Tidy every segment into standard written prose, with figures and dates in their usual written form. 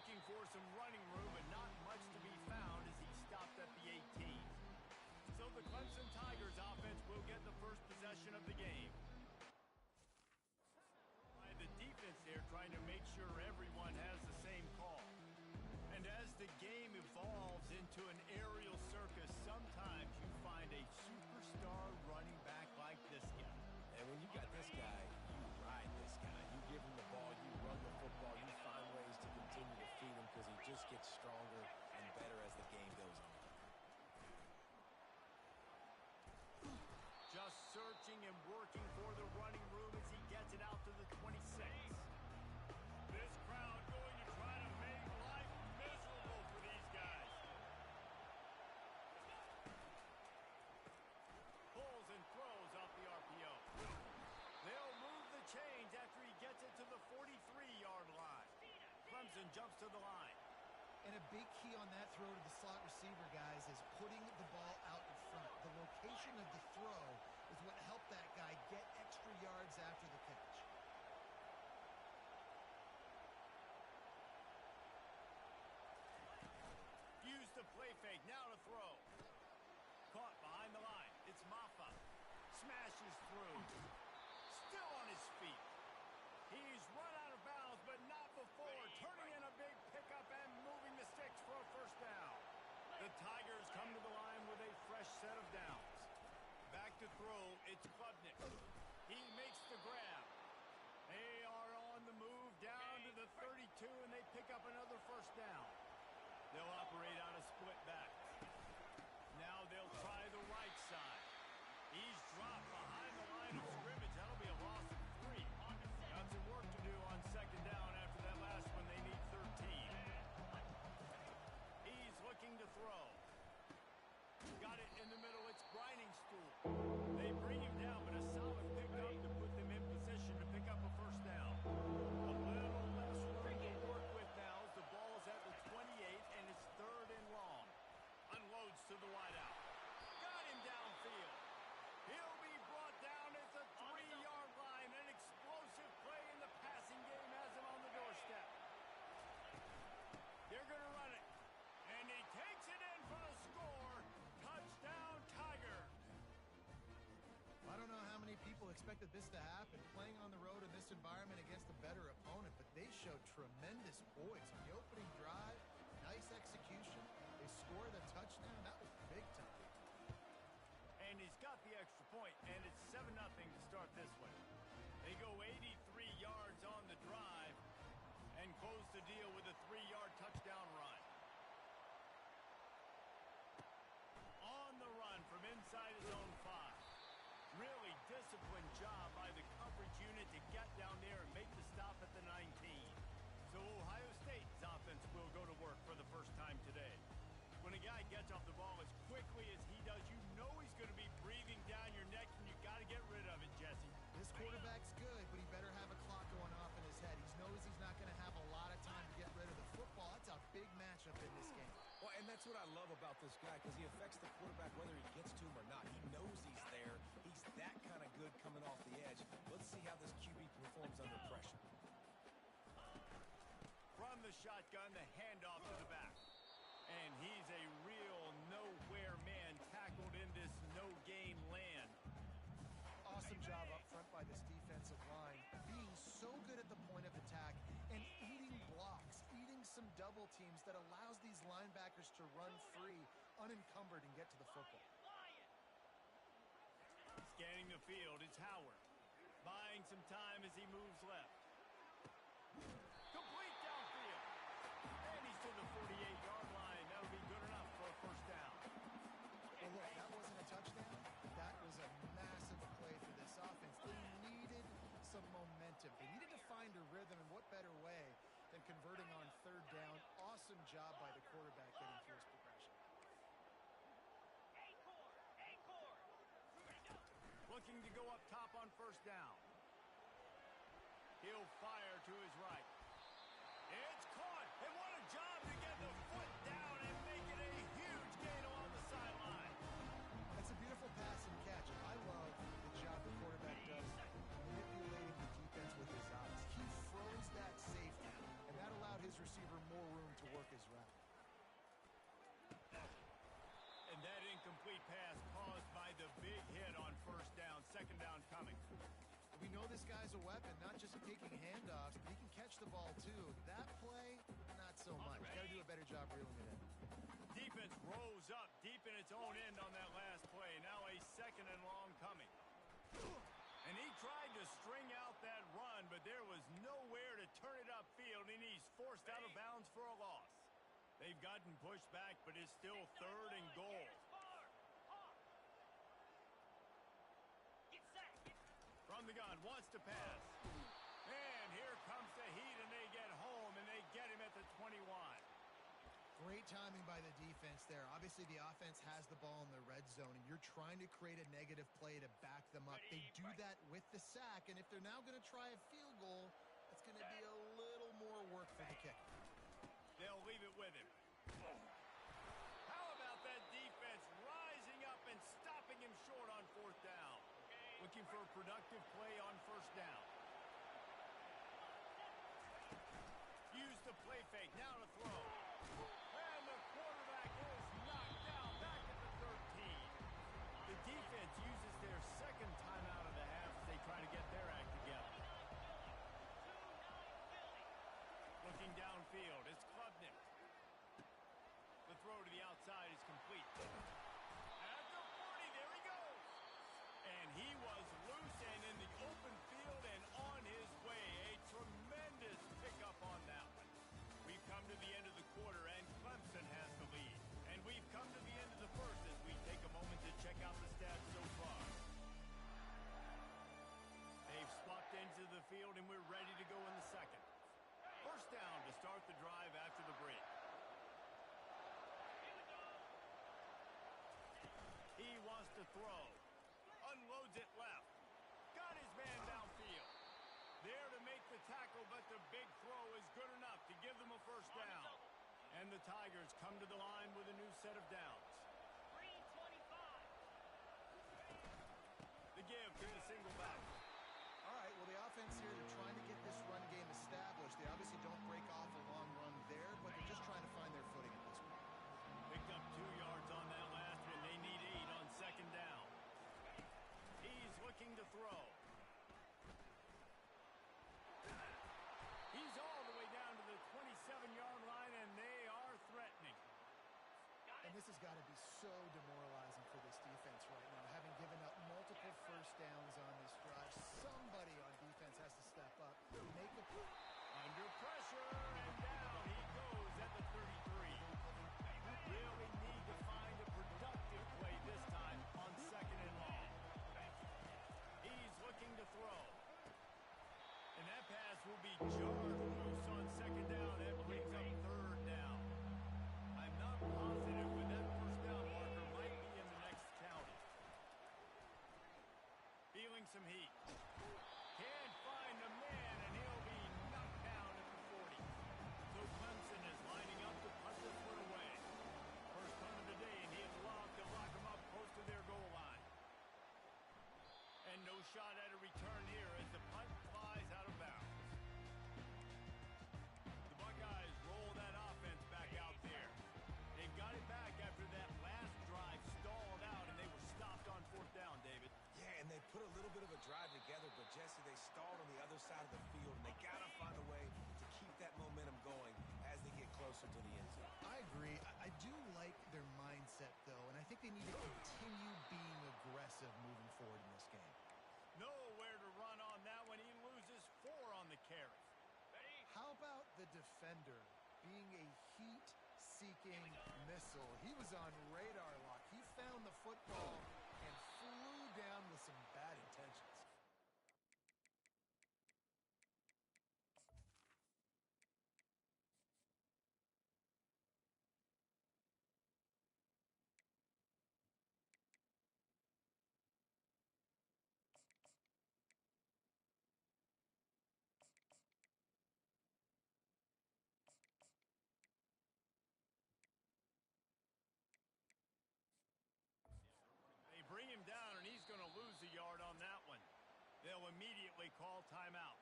looking for some running room, but not much to be found as he stopped at the 18. So the Clemson Tigers offense will get the first possession of the game. The defense there trying to make sure everyone has the same call. And as the game evolves into an aerial circus, sometimes you find a superstar running back like this guy. And when you got this guy, you ride this guy. You give him the ball, you run the football, you find ways to continue to feed him because he just gets stronger and better as the game goes on. Just searching and working for the running room as he gets it out to the 26. This crowd going to try to make life miserable for these guys. Pulls and throws off the RPO. They'll move the chains after he gets it to the 43-yard line. Clemson jumps to the line. And a big key on that throw to the slot receiver, guys, is putting the ball out in front. The location of the throw is what helped that guy get extra yards after the catch. Use the play fake, now to throw. Caught behind the line. It's Maffa. Smashes through. Still on his feet. He's run out of bounds, but not before. Turning in a big pickup and moving the sticks for a first down. The Tigers come to the line with a fresh set of downs. Back to throw, it's Klubnik. He makes the grab. They are on the move down to the 32, and they pick up another first down. They'll operate out of split back. Now they'll try the right side. He's dropped behind the line of scrimmage. That'll be a loss of 3. Got some work to do on second down after that last one. They need 13. He's looking to throw. Got it in the middle. It's grinding stool. They bring him down, but a solid pickup to put them in position to pick up a first down. A little less room to work with now as the ball's at the 28, and it's 3rd and long. Unloads to the wideout. Got him downfield. He'll be brought down at the 3-yard line. An explosive play in the passing game has him on the doorstep. They're going to run it. And he takes it in for the score. Touchdown, Tiger. I don't know how many people expected this to happen, playing on the road in this environment against a better opponent, but they showed tremendous poise on the opening drive. Nice execution. They scored a touchdown. That was big time. And he's got the extra point, and it's 7-0 to start this one. They go 83 yards on the drive and close the deal with a 3-yard touchdown run. On the run from inside his own 5. Really disciplined job by the coverage unit to get down there and make the stop at the 19. So Ohio State's offense will go to work for the first time today. When a guy gets off the ball as quickly as he does, you know he's going to be breathing down your neck, and you got to get rid of it, Jesse. This quarterback's good, but he better have a clock going off in his head. He knows he's not going to have a lot of time to get rid of the football. That's a big matchup in this game. Well, and that's what I love about this guy, because he affects the quarterback whether he gets to him or not. He knows he's there. He's that kind of good coming off the edge. Let's see how this QB performs under pressure. From the shotgun, the handoff to the back. And he's a real nowhere man tackled in this no-gain land. Awesome job up front by this defensive line, being so good at the point of attack and eating blocks, eating some double teams that allows these linebackers to run free, unencumbered, and get to the football. Scanning the field, it's Howard. Buying some time as he moves left. Complete downfield. And he's to the 48-yard line. That'll be good enough for a first down. Well, look, that wasn't a touchdown. That was a massive play for this offense. They needed some momentum. They needed to find a rhythm, and what better way than converting on 3rd down. Awesome job by the quarterback getting through his progression. Looking to go up top on first down. He'll fire to his right. It's caught, and what a job to get the foot down and make it a huge gain along the sideline. That's a beautiful pass and catch. I love the job the quarterback does manipulating the defense with his eyes. He froze that safety, and that allowed his receiver more room pass caused by the big hit on first down. Second down coming. We know this guy's a weapon, not just taking handoffs, but he can catch the ball too. That play, not so much. Got to do a better job reeling it in. Defense rose up deep in its own end on that last play. Now a second and long coming. And he tried to string out that run, but there was nowhere to turn it upfield, and he's forced out of bounds for a loss. They've gotten pushed back, but it's still third and goal. From the gun, wants to pass. And here comes the heat, and they get home, and they get him at the 21. Great timing by the defense there. Obviously, the offense has the ball in the red zone, and you're trying to create a negative play to back them up. They do that with the sack, and if they're now going to try a field goal, it's going to be a little more work for the kicker. They'll leave it with him. How about that defense rising up and stopping him short on fourth down? Looking for a productive play on first down. Use the play fake. Now to throw. And the quarterback is knocked down back at the 13. The defense uses their second timeout of the half as they try to get their act together. Looking downfield. It's Klubnik. The throw to the outside is complete. At the 40, there he goes. And he was loose and in the open field and on his way. A tremendous pickup on that one. We've come to the end of the quarter, and Clemson has the lead. And we've come to the end of the first as we take a moment to check out the stats so far. They've swapped into the field, and we're ready to go in the second. First down to start the drive after the break. He wants to throw. Unloads it left. Got his man downfield. There to make the tackle, but the big throw is good enough to give them a first down. And the Tigers come to the line with a new set of downs. The give to the single back. All right, well, the offense here, they're trying to get this run game established. They obviously don't break off a long run there, but they're just trying to find their footing at this point. Picked up 2 yards on that last one. They need 8 on second down. He's looking to throw. He's all the way down to the 27-yard line, and they are threatening. And this has got to be so demoralizing for this defense right now, having given up multiple first downs on this drive. Somebody on defense has to step up, make a play. Under pressure, and down he goes at the 33. Really need to find a productive play this time on second and long. He's looking to throw. And that pass will be jarred loose on second down. That brings up third down. I'm not positive, but that first down marker might be in the next county. Feeling some heat. Can't find the man, and he'll be knocked down at the 40. So Clemson is lining up to punt this one away. First punt of the day, and he'd love to lock them up close to their goal line. And no shot at a return here as the punt flies out of bounds. The Buckeyes roll that offense back out there. They've got it back after that last drive stalled out, and they were stopped on fourth down, David. Yeah, and they put a little bit of a drive together, but Jesse, they stalled on the other side of the field, and they got to find a way to keep that momentum going as they get closer to the end zone. I agree. I do like their mindset, though, and I think they need to continue being aggressive moving forward in this game. Nowhere to run on that one. He loses 4 on the carry. How about the defender being a heat-seeking missile? He was on radar lock. He found the football and flew down with some bad intentions. They bring him down, and he's going to lose a yard on that one. They'll immediately call timeout.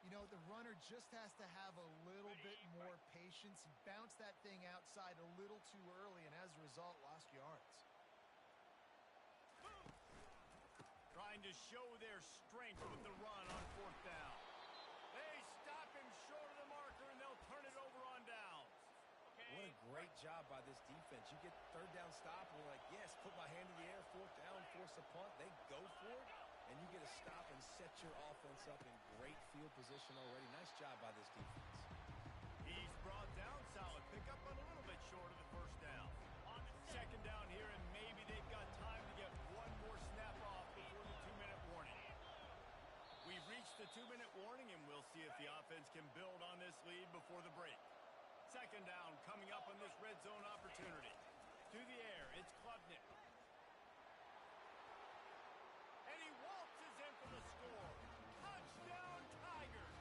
You know, the runner just has to have a little bit more patience. He bounced that thing outside a little too early, and as a result, lost yards. show their strength with the run on fourth down. They stop him short of the marker, and they'll turn it over on downs. What a great job by this defense. You get third down stop, and you're like, yes, put my hand in the air, fourth down, force a punt. They go for it, and you get a stop and set your offense up in great field position already. Nice job by this defense. He's brought down solid. Pick up on a little bit short of the first down. Second down here, and maybe they've got time to get one more snap off before the 2-minute warning. We've reached the 2-minute warning, and we'll see if the offense can build on this lead before the break. Second down coming up on this red zone opportunity. To the air, it's Klubnik. And he waltzes in for the score. Touchdown, Tigers!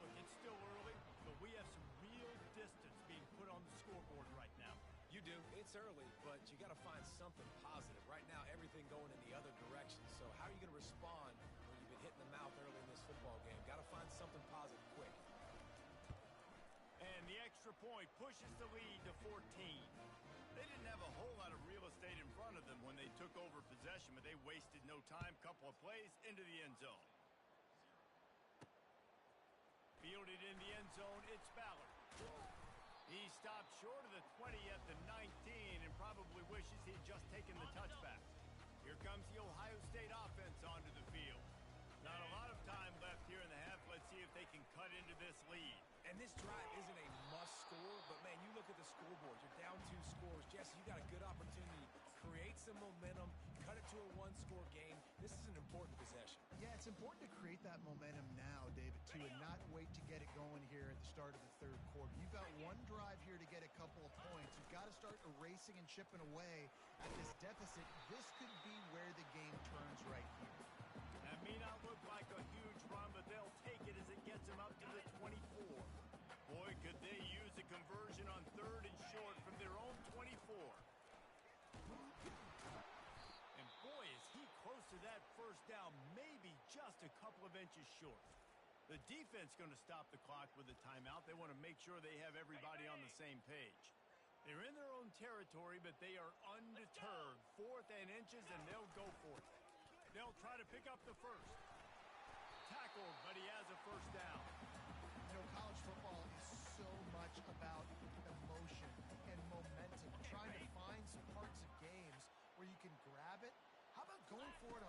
Look, it's still early, but we have some real distance being put on the scoreboard right now. You do. It's early, but you got to find something positive. Right now, everything going in the other direction. So how are you going to respond when you've been hit in the mouth early in this football game? Got to find something positive quick. And the extra point pushes the lead to 14. They didn't have a whole lot of real estate in front of them when they took over possession, but they wasted no time. Couple of plays into the end zone. Fielded in the end zone, it's Ballard. He stopped short of the 20 at the 19 and probably wishes he'd just taken the touchback. Here comes the Ohio State offense onto the field. Not a lot of time left here in the half. Let's see if they can cut into this lead. And this drive isn't a must score, but man, you look at the scoreboard. You're down 2 scores. Jesse, you got a good opportunity. Create some momentum. Cut it to a 1-score game. This is an important possession. Yeah, it's important to create that momentum now, David, too, and not wait to get it going here at the start of the third quarter. You've got one drive here to get a couple of points. You've got to start erasing and chipping away at this deficit. This could be where the game turns right here. That may not look like a huge run, but they'll take it as it gets them up to the 24. Boy, could they use a conversion on third and short from their own 24. And boy, is he close to that first down, maybe just a couple of inches short. The defense going to stop the clock with a timeout. They want to make sure they have everybody on the same page. They're in their own territory, but they are undeterred. 4th and inches, and they'll go for it. They'll try to pick up the first. Tackled, but he has a first down. You know, college football is so much about emotion and momentum, trying to find some parts of games where you can grab it. How about going for it